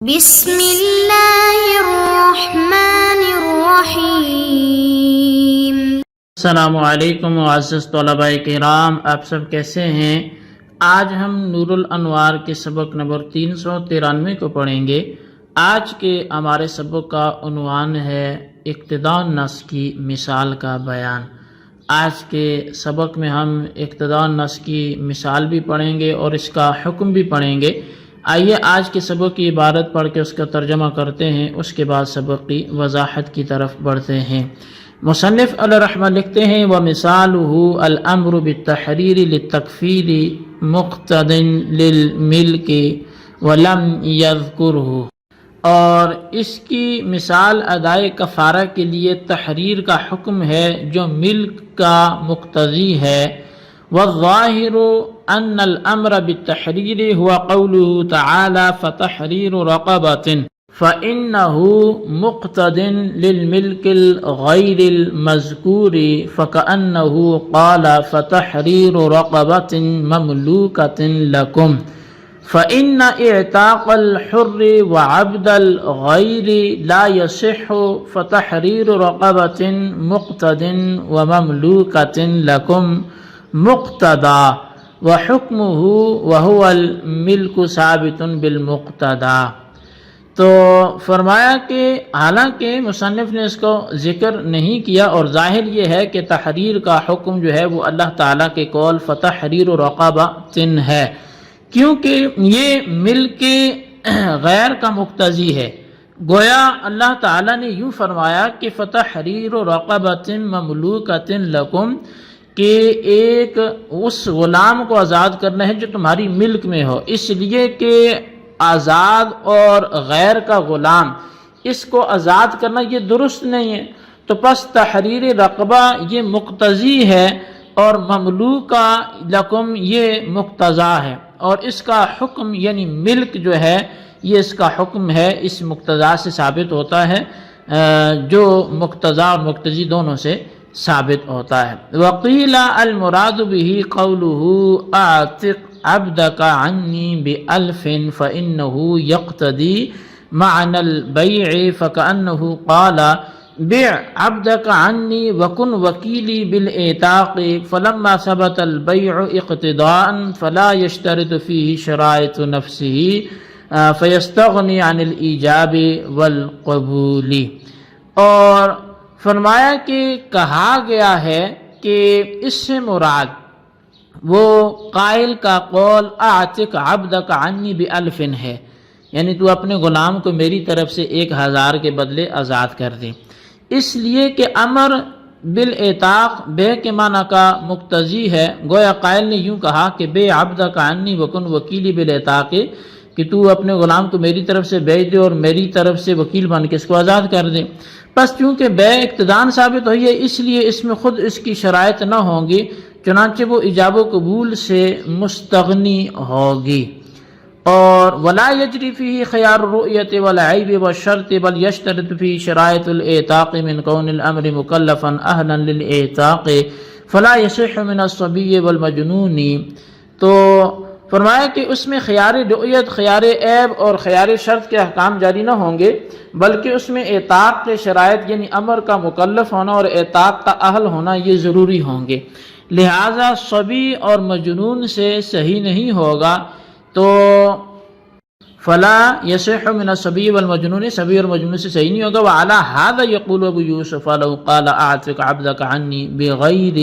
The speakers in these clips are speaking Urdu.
بسم اللہ الرحمن الرحیم۔ السلام علیکم معزز طلباء کرام، آپ سب کیسے ہیں؟ آج ہم نور الانوار کے سبق نمبر 393 کو پڑھیں گے۔ آج کے ہمارے سبق کا عنوان ہے اقتداء النص کی مثال کا بیان۔ آج کے سبق میں ہم اقتداء النص کی مثال بھی پڑھیں گے اور اس کا حکم بھی پڑھیں گے۔ آئیے آج کے سبق کی عبارت پڑھ کے اس کا ترجمہ کرتے ہیں، اس کے بعد سبق کی وضاحت کی طرف بڑھتے ہیں۔ مصنف علیہ رحمہ لکھتے ہیں وَمِثَالُهُ الْأَمْرُ بِالتَّحْرِيرِ لِلتَّكْفِيرِ مُقْتَضٍ لِلْمِلْكِ وَلَمْ يَذْكُرْهُ، اور اس کی مثال ادائے کفارہ کے لیے تحریر کا حکم ہے جو ملک کا مقتضی ہے۔ والظاہر ان الامر بالتحریر هو قوله تعالی فتحریر رقبۃ فإنه مقتض للملك الغیر المذکور فكأنه قال فتحریر رقبۃ مملوکۃ لكم فإن اعتاق الحر وعبد الغیر لا يصح فتحریر رقبۃ مقتض ومملوکۃ لكم مقتدا وحکمہ وہو الملک ثابت بالمقتدا۔ تو فرمایا کہ حالانکہ مصنف نے اس کو ذکر نہیں کیا اور ظاہر یہ ہے کہ تحریر کا حکم جو ہے وہ اللہ تعالیٰ کے قول فتحریر رقبۃ ہے، کیونکہ یہ ملک غیر کا مقتضی ہے۔ گویا اللہ تعالیٰ نے یوں فرمایا کہ فتحریر رقبۃ مملوکۃ لکم، کہ ایک اس غلام کو آزاد کرنا ہے جو تمہاری ملک میں ہو، اس لیے کہ آزاد اور غیر کا غلام اس کو آزاد کرنا یہ درست نہیں ہے، تو پس تحریر رقبہ یہ مقتضی ہے اور مملوکہ لکم یہ مقتضا ہے، اور اس کا حکم یعنی ملک جو ہے یہ اس کا حکم ہے، اس مقتضا سے ثابت ہوتا ہے، جو مقتضا اور مقتضی دونوں سے ثابت ہوتا ہے۔ وقیل المراد به قوله اعتق عبدك عني بألف فإنه يقتضي معنى البيع فكأنه قال بيع عبدك عني وكن وكيلي بالإعتاق فلما ثبت البيع اقتضاء فلا يشترط فيه شرائط نفسه فيستغني عن الإيجاب والقبول۔ اور فرمایا کہ کہا گیا ہے کہ اس سے مراد وہ قائل کا قول اعتق عبدک عنی بألف ہے، یعنی تو اپنے غلام کو میری طرف سے 1000 کے بدلے آزاد کر دے، اس لیے کہ امر بالاعتاق بے کے معنی کا مقتضی ہے۔ گویا قائل نے یوں کہا کہ بے عبدک عنی وکن وکیلی بالاعتاق، کہ تو اپنے غلام کو میری طرف سے بیچ دے اور میری طرف سے وکیل بن کے اس کو آزاد کر دے۔ پس چونکہ بے اقتدان ثابت ہوئی ہے اس لیے اس میں خود اس کی شرائط نہ ہوں گی، چنانچہ وہ ایجاب و قبول سے مستغنی ہوگی۔ اور ولا یجری فیہ خیار الرؤیت والعیب والشرط بل یشترط فیہ شرائط الاعتاق من کون الامر مکلفا اہلا للاعتاق فلا یصح من الصبی والمجنون۔ تو فرمایا کہ اس میں خیار رؤیت، خیار عیب اور خیار شرط کے احکام جاری نہ ہوں گے، بلکہ اس میں اعتاق کے شرائط یعنی امر کا مکلف ہونا اور اعتاق کا اہل ہونا یہ ضروری ہوں گے، لہذا صبی اور مجنون سے صحیح نہیں ہوگا۔ تو فلا یصح من الصبی والمجنون، صبی اور مجنون سے صحیح نہیں ہوگا۔ وعلی ھذا یقول ابو یوسف لو قال اعتق عبدک عنی بغیر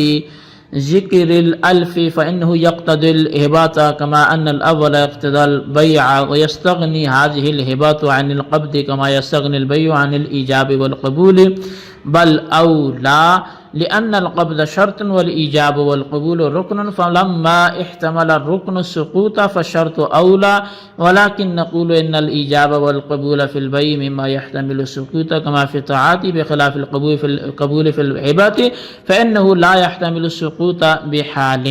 ذکر الالف فإنه يقتضي الهبات كما أن الأول يقتضي البيع ويستغني هذه الهبات عن القبض كما يستغني البيع عن الإيجاب والقبول، بل أولى لأن القبض شرط والإيجاب والقبول ركن، فلما احتمل الركن السقوط فالشرط أولى، ولكن نقول إن الإيجاب والقبول في البيع مما يحتمل السقوط كما في الطاعات بخلاف القبول في الهبات فإنه لا يحتمل السقوط بحال۔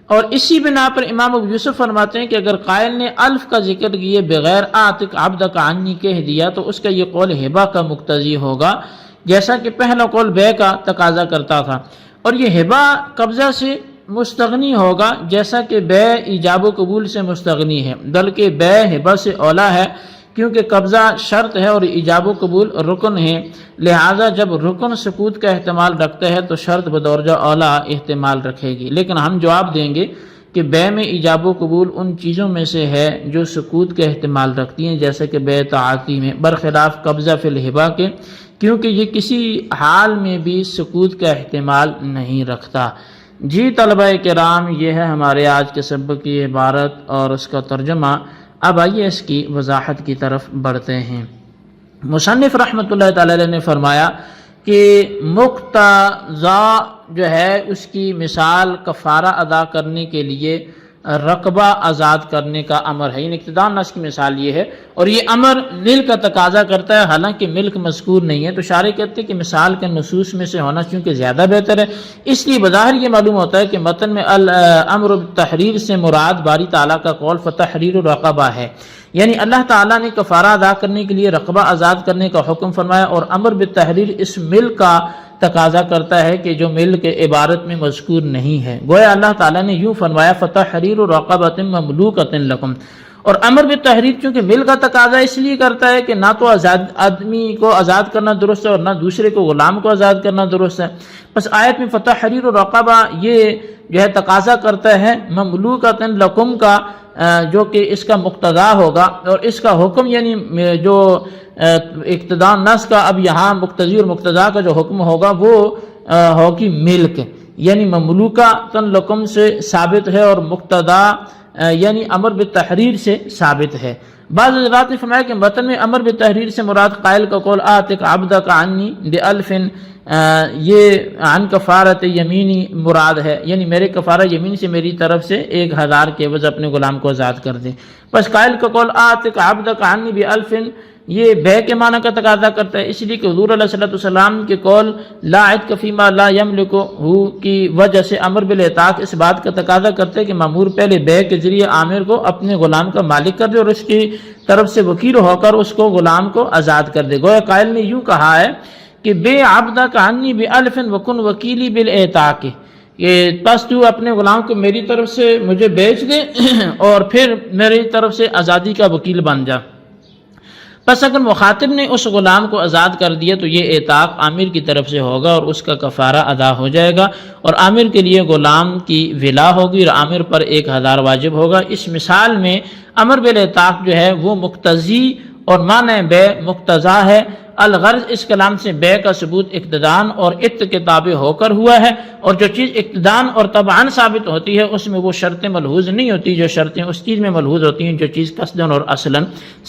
اور اسی بنا پر امام ابو یوسف فرماتے ہیں کہ اگر قائل نے الف کا ذکر کیے بغیر اعتق عبدک عنی کہہ دیا تو اس کا یہ قول ہبہ کا مقتضی ہوگا، جیسا کہ پہلا قول بے کا تقاضا کرتا تھا، اور یہ ہبہ قبضہ سے مستغنی ہوگا جیسا کہ بے ایجاب و قبول سے مستغنی ہے، بلکہ بے ہبہ سے اولا ہے، کیونکہ قبضہ شرط ہے اور ایجاب و قبول رکن ہے، لہٰذا جب رکن سکوت کا احتمال رکھتا ہے تو شرط بدرجہ اولا احتمال رکھے گی۔ لیکن ہم جواب دیں گے کہ بے میں ایجاب و قبول ان چیزوں میں سے ہے جو سکوت کا احتمال رکھتی ہیں، جیسے کہ بے تعاطی میں، برخلاف قبضہ فی الہبہ کے، کیونکہ یہ کسی حال میں بھی سکوت کا احتمال نہیں رکھتا۔ جی طلبہ کرام، یہ ہے ہمارے آج کے سبق کی عبارت اور اس کا ترجمہ۔ اب آئیے اس کی وضاحت کی طرف بڑھتے ہیں۔ مصنف رحمۃ اللہ تعالی علیہ نے فرمایا کہ مقتضا جو ہے اس کی مثال کفارہ ادا کرنے کے لیے رقبہ آزاد کرنے کا امر ہے، یعنی اقتداء نص کی مثال یہ ہے، اور یہ امر ملک کا تقاضا کرتا ہے، حالانکہ ملک مذکور نہیں ہے، تو شارح کہتے ہیں کہ مثال کے نصوص میں سے ہونا چونکہ زیادہ بہتر ہے، اس لیے بظاہر یہ معلوم ہوتا ہے کہ متن میں الامر بالتحریر سے مراد باری تعالیٰ کا قول فتحریر الرقبہ ہے، یعنی اللہ تعالیٰ نے کفارہ ادا کرنے کے لیے رقبہ آزاد کرنے کا حکم فرمایا، اور امر بالتحریر اس ملک کا تقاضا کرتا ہے کہ جو ملک عبارت میں مذکور نہیں ہے۔ گویا اللہ تعالیٰ نے یوں فرمایا فتحریر رقبۃ مملوکۃ لکم، اور امر بالتحریر چونکہ ملک کا تقاضا اس لیے کرتا ہے کہ نہ تو آدمی کو آزاد کرنا درست ہے اور نہ دوسرے کو غلام کو آزاد کرنا درست ہے، بس آیت میں فتحریر رقبہ یہ جو ہے تقاضا کرتا ہے مملوکۃ لکم کا، جو کہ اس کا مقتضا ہوگا، اور اس کا حکم یعنی جو اقتداء نص کا اب یہاں مقتضی اور مقتضا کا جو حکم ہوگا وہ ہوگی ملک، یعنی مملوکۃ لکم سے ثابت ہے، اور مقتضا یعنی امر بالتحریر سے ثابت ہے۔ بعض حضرات نے فرمایا کہ متن میں امر بالتحریر سے مراد قائل کا قول آتک عبدک عنی بألف، یہ عن کفارت یمینی مراد ہے، یعنی میرے کفارہ یمین سے میری طرف سے 1000 کے عوض اپنے غلام کو آزاد کر دیں۔ بس قائل کا قول آتک عبدک عنی بألف یہ بے کے معنی کا تقاضا کرتا ہے، اس لیے کہ حضور علیہ الصلوۃ والسلام کے قول لا عتق فیما لا یملک کی وجہ سے امر بالاعتاق اس بات کا تقاضا کرتا ہے کہ مامور پہلے بے کے ذریعے عامر کو اپنے غلام کا مالک کر دے اور اس کی طرف سے وکیل ہو کر اس کو غلام کو آزاد کر دے۔ گویا قائل نے یوں کہا ہے کہ بے عبدک عنی بألف وکن وکیلی بالاعتاق، کہ بس تو اپنے غلام کو میری طرف سے مجھے بیچ دے اور پھر میری طرف سے آزادی کا وکیل بن جا۔ پس اگر مخاطب نے اس غلام کو آزاد کر دیا تو یہ اعتاق عامر کی طرف سے ہوگا اور اس کا کفارہ ادا ہو جائے گا، اور عامر کے لیے غلام کی ولا ہوگی اور عامر پر 1000 واجب ہوگا۔ اس مثال میں امر بالاعتاق جو ہے وہ مقتضی اور معنی بے مقتضا ہے۔ الغرض اس کلام سے بے کا ثبوت اقتدان اور ات کے تابع ہو کر ہوا ہے، اور جو چیز اقتدان اور طبعاً ثابت ہوتی ہے اس میں وہ شرطیں ملحوظ نہیں ہوتی جو شرطیں اس چیز میں ملحوظ ہوتی ہیں جو چیز قصداً اور اصلاً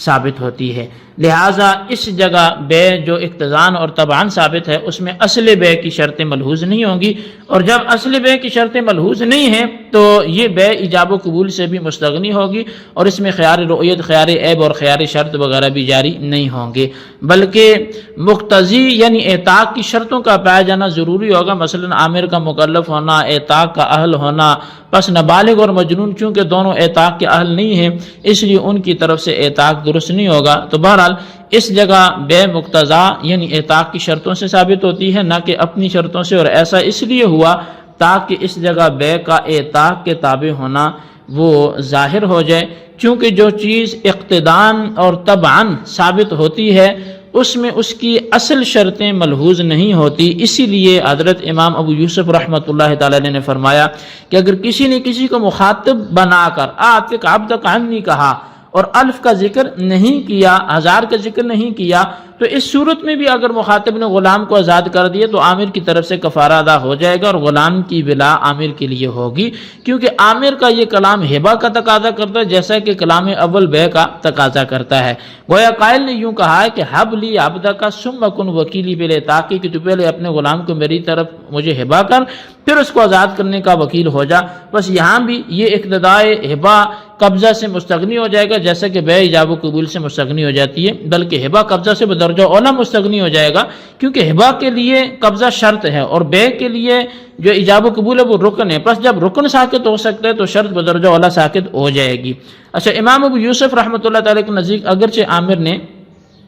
ثابت ہوتی ہے۔ لہٰذا اس جگہ بے جو اقتدان اور طبعاً ثابت ہے اس میں اصل بے کی شرطیں ملحوظ نہیں ہوں گی، اور جب اصل بے کی شرطیں ملحوظ نہیں ہیں تو یہ بے ایجاب و قبول سے بھی مستغنی ہوگی، اور اس میں خیار رؤیت، خیار عیب اور خیار شرط وغیرہ بھی جاری نہیں ہوں گے، بلکہ مقتضی یعنی اعتاق کی شرطوں کا پایا جانا ضروری ہوگا، مثلا عامر کا مکلف ہونا، اعتاق کا اہل ہونا، پس نابالغ اور مجنون چونکہ دونوں اعتاق کے اہل نہیں ہیں اس لیے ان کی طرف سے اعتاق درست نہیں ہوگا۔ تو بہرحال اس جگہ بے مقتضا یعنی اعتاق کی شرطوں سے ثابت ہوتی ہے، نہ کہ اپنی شرطوں سے، اور ایسا اس لیے ہوا تاکہ اس جگہ بے کا اعتاق کے تابع ہونا وہ ظاہر ہو جائے، چونکہ جو چیز اقتدان اور طبعاً ثابت ہوتی ہے اس میں اس کی اصل شرطیں ملحوظ نہیں ہوتی۔ اسی لیے حضرت امام ابو یوسف رحمۃ اللہ تعالی علیہ نے فرمایا کہ اگر کسی نے کسی کو مخاطب بنا کر آتک عبدک عنی کہا اور الف کا ذکر نہیں کیا، 1000 کا ذکر نہیں کیا، تو اس صورت میں بھی اگر مخاطب نے غلام کو آزاد کر دیا تو عامر کی طرف سے کفارہ ادا ہو جائے گا اور غلام کی ولا عامر کے لیے ہوگی، کیونکہ عامر کا یہ کلام ہبہ کا تقاضا کرتا ہے جیسا کہ کلام اول بے کا تقاضا کرتا ہے۔ گویا قائل نے یوں کہا ہے کہ حب لی عبدک ثم کن وکیلی بالاعتاق، کہ تو پہلے اپنے غلام کو میری طرف مجھے ہبہ کر پھر اس کو آزاد کرنے کا وکیل ہو جا۔ بس یہاں بھی یہ اقتدائے ہبہ قبضہ سے مستغنی ہو جائے گا جیسا کہ بے ایجاب و قبول سے مستغنی ہو جاتی ہے، بلکہ ہبہ قبضہ سے بدرجہ اولا مستغنی ہو جائے گا، کیونکہ ہبہ کے لیے قبضہ شرط ہے اور بے کے لیے جو ایجاب و قبول ہے وہ رکن ہے، پس جب رکن ساکت ہو سکتا ہے تو شرط بدرجہ اولا ساکت ہو جائے گی۔ اچھا، امام ابو یوسف رحمۃ اللہ تعالی کے نزدیک اگرچہ عامر نے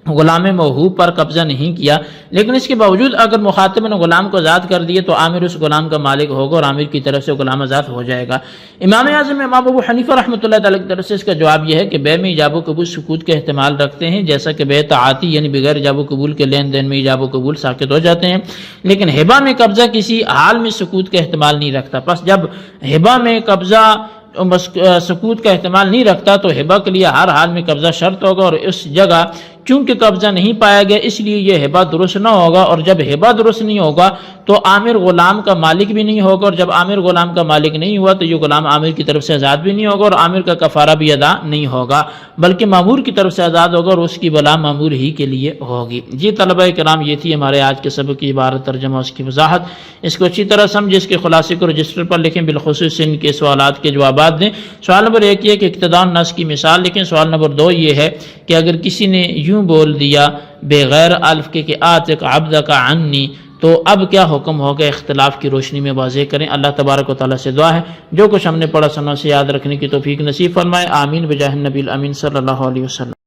غلام موہوب پر قبضہ نہیں کیا، لیکن اس کے باوجود اگر مخاطب نے غلام کو آزاد کر دیے تو عامر اس غلام کا مالک ہوگا اور عامر کی طرف سے غلام آزاد ہو جائے گا۔ امام اعظم امام ابو حنیفہ رحمۃ اللہ تعالیٰ کی طرف سے اس کا جواب یہ ہے کہ بے میں ایجاب و قبول سکوت کا احتمال رکھتے ہیں، جیسا کہ بے تعاطی یعنی بغیر ایجاب و قبول کے لین دین میں ایجاب و قبول ساقط ہو جاتے ہیں، لیکن ہبہ میں قبضہ کسی حال میں سکوت کا احتمال نہیں رکھتا۔ پس جب ہبہ میں قبضہ سکوت کا احتمال نہیں رکھتا تو ہبہ کے لیے ہر حال میں قبضہ شرط ہوگا، اور اس جگہ چونکہ قبضہ نہیں پایا گیا اس لیے یہ ہبہ درست نہ ہوگا، اور جب ہبہ درست نہیں ہوگا تو عامر غلام کا مالک بھی نہیں ہوگا، اور جب عامر غلام کا مالک نہیں ہوا تو یہ غلام عامر کی طرف سے آزاد بھی نہیں ہوگا اور عامر کا کفارہ بھی ادا نہیں ہوگا، بلکہ مامور کی طرف سے آزاد ہوگا اور اس کی بلا مامور ہی کے لیے ہوگی۔ جی طلبہ کرام، یہ تھی ہمارے آج کے سبق کی عبارت ترجمہ، اس کی وضاحت۔ اس کو اچھی طرح سمجھیں، اس کے خلاصے کو رجسٹر پر لکھیں، بالخصوص ان کے سوالات کے جوابات دیں۔ سوال نمبر 1 یہ کہ اقتداء النص کی مثال لکھیں۔ سوال نمبر 2 یہ ہے کہ اگر کسی نے یوں بول دیا بغیر الف کے کہ آتک عبدک عنی، تو اب کیا حکم ہوگا؟ اختلاف کی روشنی میں واضح کریں۔ اللہ تبارک و تعالیٰ سے دعا ہے جو کچھ ہم نے پڑھا سنا سے یاد رکھنے کی توفیق نصیب فرمائے، آمین بجاہ النبی الامین صلی اللہ علیہ وسلم۔